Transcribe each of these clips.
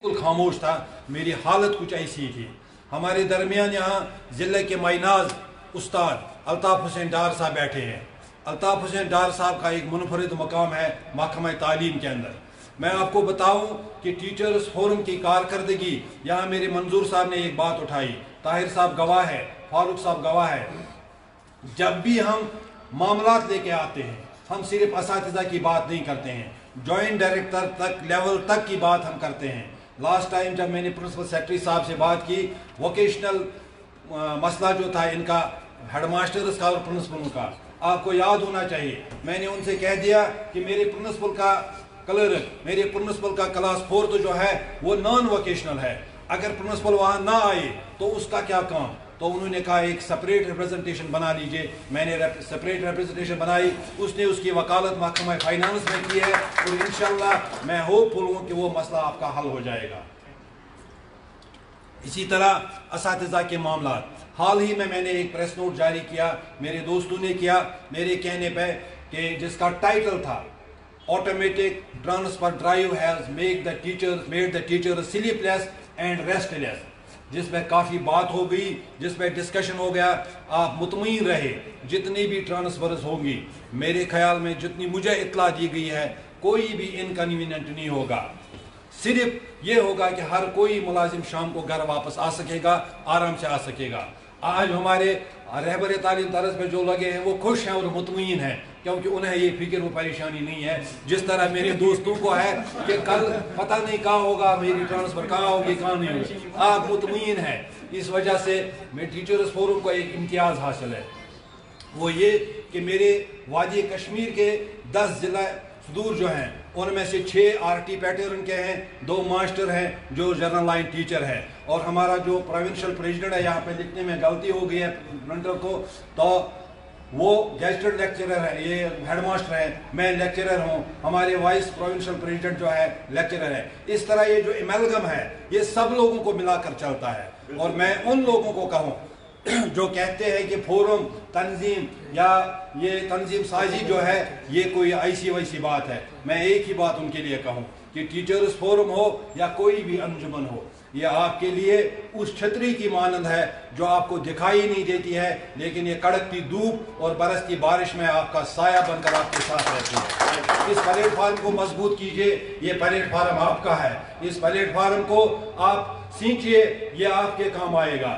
बिल्कुल खामोश था। मेरी हालत कुछ ऐसी थी। हमारे दरमियान यहाँ ज़िले के माइनाज उस्ताद अल्ताफ़ हुसैन डार साहब बैठे हैं। अल्ताफ़ हुसैन डार साहब का एक मुनफरिद मकाम है महकमा तालीम के अंदर। मैं आपको बताऊं कि टीचर्स फोरम की कारकर्दगी, यहाँ मेरे मंजूर साहब ने एक बात उठाई, ताहिर साहब गवाह है, फारूक साहब गवाह है। जब भी हम मामलात लेके आते हैं, हम सिर्फ असातिज़ा की बात नहीं करते हैं, जॉइंट डायरेक्टर तक लेवल तक की बात हम करते हैं। लास्ट टाइम जब मैंने प्रिंसिपल सेक्रेटरी साहब से बात की, वोकेशनल मसला जो था इनका, हेडमास्टर्स का और प्रिंसिपल का, आपको याद होना चाहिए, मैंने उनसे कह दिया कि मेरे प्रिंसिपल का क्लर्क, मेरे प्रिंसिपल का क्लास 4 जो है वो नॉन वोकेशनल है। अगर प्रिंसिपल वहाँ ना आए तो उसका क्या काम? तो उन्होंने कहा एक सेपरेट रिप्रेजेंटेशन बना लीजिए। मैंने सेपरेट रिप्रेजेंटेशन बनाई, उसने उसकी वकालत महकमा फाइनेंस में की है और इंशाल्लाह मैं होपफुल हूँ कि वो मसला आपका हल हो जाएगा। इसी तरह असातिज़ा के मामला, हाल ही में मैंने एक प्रेस नोट जारी किया, मेरे दोस्तों ने किया मेरे कहने पे, कि जिसका टाइटल था automatic transfer drive has made the teacher sleepless and restless, जिसमें काफ़ी बात हो गई, जिसमें डिस्कशन हो गया। आप मुतमईन रहे, जितनी भी ट्रांसफर्स होंगी, मेरे ख्याल में जितनी मुझे इत्तला दी गई है, कोई भी इनकन्वीनियंट नहीं होगा। सिर्फ ये होगा कि हर कोई मुलाजिम शाम को घर वापस आ सकेगा, आराम से आ सकेगा। आज हमारे रहबर तालीम तरस पे जो लगे हैं वो खुश हैं और मुतमईन हैं, क्योंकि उन्हें ये फिक्र व परेशानी नहीं है जिस तरह मेरे दोस्तों को है कि कल पता नहीं कहाँ होगा, मेरी ट्रांसफ़र कहाँ होगी, कहाँ नहीं होगी। आप मुतमईन हैं, इस वजह से मेरे टीचर्स फोरम को एक इम्तियाज़ हासिल है, वो ये कि मेरे वादी कश्मीर के 10 ज़िला सदूर जो हैं उनमें से 6 RT पैटर्न के हैं, 2 मास्टर हैं जो जनरल लाइन टीचर है, और हमारा जो प्रोविंशियल प्रेसिडेंट है, यहाँ पे लिखने में गलती हो गई है प्रिंटर को, तो वो गेस्टेड लेक्चरर है, ये हेडमास्टर है, मैं लेक्चरर हूँ, हमारे वाइस प्रोविंशियल प्रेसिडेंट जो है लेक्चरर है। इस तरह ये जो एमलगम है ये सब लोगों को मिलाकर चलता है। और मैं उन लोगों को कहूँ जो कहते हैं कि फोरम तंजीम या ये तंजीम साजी जो है ये कोई ऐसी वैसी बात है, मैं एक ही बात उनके लिए कहूँ कि टीचर्स फोरम हो या कोई भी अंजुमन हो, ये आपके लिए उस छतरी की मानंद है जो आपको दिखाई नहीं देती है, लेकिन ये कड़कती धूप और बरसती बारिश में आपका साया बनकर आपके साथ रहती है। इस प्लेटफार्म को मजबूत कीजिए, ये प्लेटफार्म आपका है, इस प्लेटफार्म को आप सींचिए, ये आपके काम आएगा।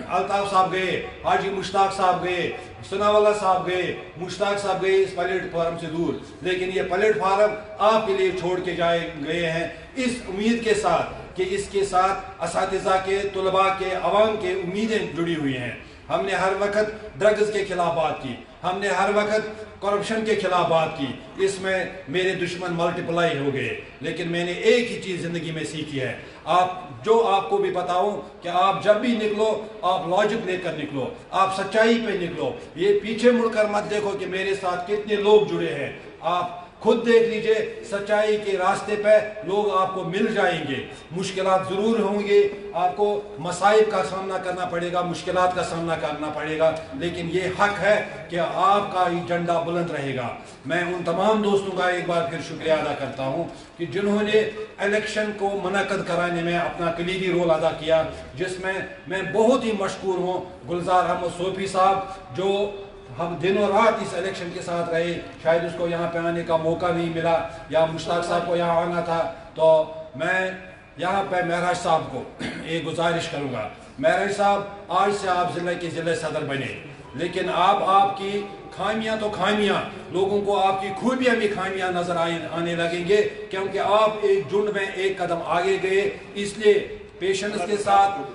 अल्ताफ साहब गए, हाजी मुश्ताक साहब गए, सनावाला साहब गए, मुश्ताक साहब गए इस प्लेटफार्म से दूर, लेकिन ये प्लेटफार्म आपके लिए छोड़ के गए हैं इस उम्मीद के साथ कि इसके साथ असातिज़ा के, तुलबा के, अवाम के उम्मीदें जुड़ी हुई हैं। हमने हर वक्त ड्रग्स के खिलाफ बात की, हमने हर वक्त करप्शन के खिलाफ बात की, इसमें मेरे दुश्मन मल्टीप्लाई हो गए, लेकिन मैंने एक ही चीज़ ज़िंदगी में सीखी है, आपको भी बताऊं कि आप जब भी निकलो आप लॉजिक लेकर निकलो, आप सच्चाई पे निकलो, ये पीछे मुड़कर मत देखो कि मेरे साथ कितने लोग जुड़े हैं। आप खुद देख लीजिए, सच्चाई के रास्ते पे लोग आपको मिल जाएंगे। मुश्किलात ज़रूर होंगे, आपको मसाइब का सामना करना पड़ेगा, मुश्किलात का सामना करना पड़ेगा, लेकिन ये हक है कि आपका ही झंडा बुलंद रहेगा। मैं उन तमाम दोस्तों का एक बार फिर शुक्रिया अदा करता हूँ कि जिन्होंने इलेक्शन को मुनक़द कराने में अपना कलीदी रोल अदा किया, जिसमें मैं बहुत ही मशकूर हूँ गुलजार अहमद सोफी साहब, जो हम दिनों रात इस इलेक्शन के साथ रहे, शायद उसको यहाँ पे आने का मौका नहीं मिला, या मुश्ताक साहब को यहाँ आना था, तो मैं यहाँ पे महराज साहब को एक गुजारिश करूँगा, महराज साहब आज से आप ज़िले के ज़िले सदर बने, लेकिन आपकी खामियाँ तो खामियाँ, लोगों को आपकी खूबियाँ भी खामियाँ नज़र आने लगेंगे, क्योंकि आप एक झुंड में एक कदम आगे गए। इसलिए पेशेंस के साथ,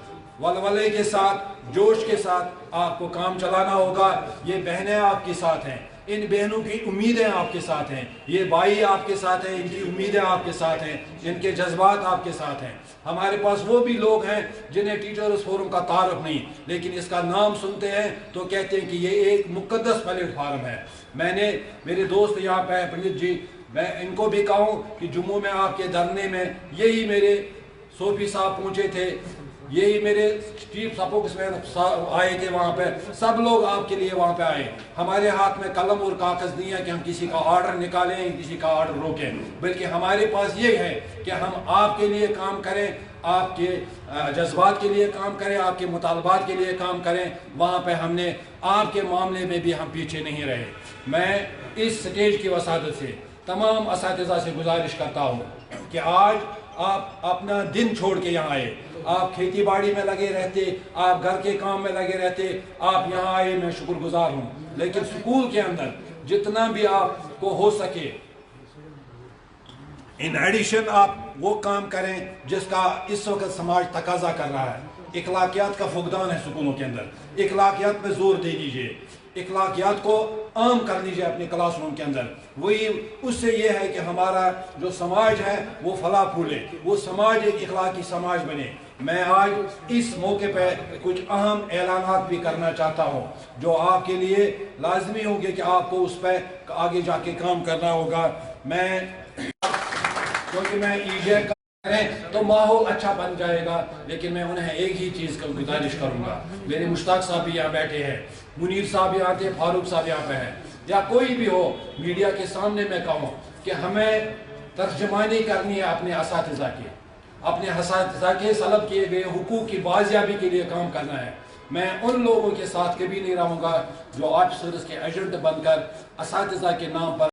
वलवले के साथ, जोश के साथ आपको काम चलाना होगा। ये बहनें आपके साथ हैं, इन बहनों की उम्मीदें आपके साथ हैं, ये भाई आपके साथ हैं, इनकी उम्मीदें आपके साथ हैं, इनके जज्बात आपके साथ हैं। हमारे पास वो भी लोग हैं जिन्हें टीचर्स फोरम का तारुफ नहीं, लेकिन इसका नाम सुनते हैं तो कहते हैं कि ये एक मुक़द्दस प्लेटफार्म है। मैंने, मेरे दोस्त यहाँ पे पंडित जी, मैं इनको भी कहूँ कि जम्मू में आपके धरने में यही मेरे सोफी साहब पहुँचे थे, یہی میرے چیف سپوکس مین آئے تھے وہاں پہ, سب لوگ آپ کے لیے وہاں پہ آئے. ہمارے ہاتھ میں قلم اور کاغذ نہیں ہے کہ ہم کسی کا آرڈر نکالیں, کسی کا آرڈر روکیں, بلکہ ہمارے پاس یہ ہے کہ ہم آپ کے لیے کام کریں, آپ کے جذبات کے لیے کام کریں, آپ کے مطالبات کے لیے کام کریں. وہاں پہ ہم نے آپ کے معاملے میں بھی ہم پیچھے نہیں رہے. میں اس سٹیج کی وسادت سے تمام اساتذہ سے گزارش کرتا ہوں کہ آج آپ اپنا دن چھوڑ کے یہاں آئے. آپ کھیتی باڑی میں لگے رہتے, آپ گھر کے کام میں لگے رہتے, آپ یہاں آئے, میں شکر گزار ہوں. لیکن سکول کے اندر جتنا بھی آپ کو ہو سکے ان ایڈیشن آپ وہ کام کریں جس کا اس وقت سماج تقاضا کر رہا ہے. اخلاقیات کا فقدان ہے سکولوں کے اندر, اخلاقیات پہ زور دے دیجئے, اخلاقیات کو عام کر لیجئے اپنے کلاس روم کے اندر. وہی اس سے یہ ہے کہ ہمارا جو سماج ہے وہ پھلا پھولے, وہ سماج ایک اخلاقی سماج بنے. میں آج اس موقع پہ کچھ اہم اعلانات بھی کرنا چاہتا ہوں جو آپ کے لیے لازمی ہوں گے کہ آپ کو اس پہ آگے جا کے کام کرنا ہوگا. میں کیونکہ میں ایجے کریں تو ماحول اچھا بن جائے گا, لیکن میں انہیں ایک ہی چیز کا گزارش کروں گا. میرے مشتاق صاحب بھی یہاں بیٹھے ہیں, منیر صاحب یہاں تھے, فاروق صاحب یہاں پہ ہیں, یا کوئی بھی ہو میڈیا کے سامنے میں کہوں کہ ہمیں ترجمانی کرنی ہے اپنے اساتذہ کی, اپنے اساتذہ کے سلب کیے گئے حقوق کی بازیابی کے لیے کام کرنا ہے. میں ان لوگوں کے ساتھ کبھی نہیں رہوں گا جو آفیسرز کے ایجنٹ بن کر اساتذہ کے نام پر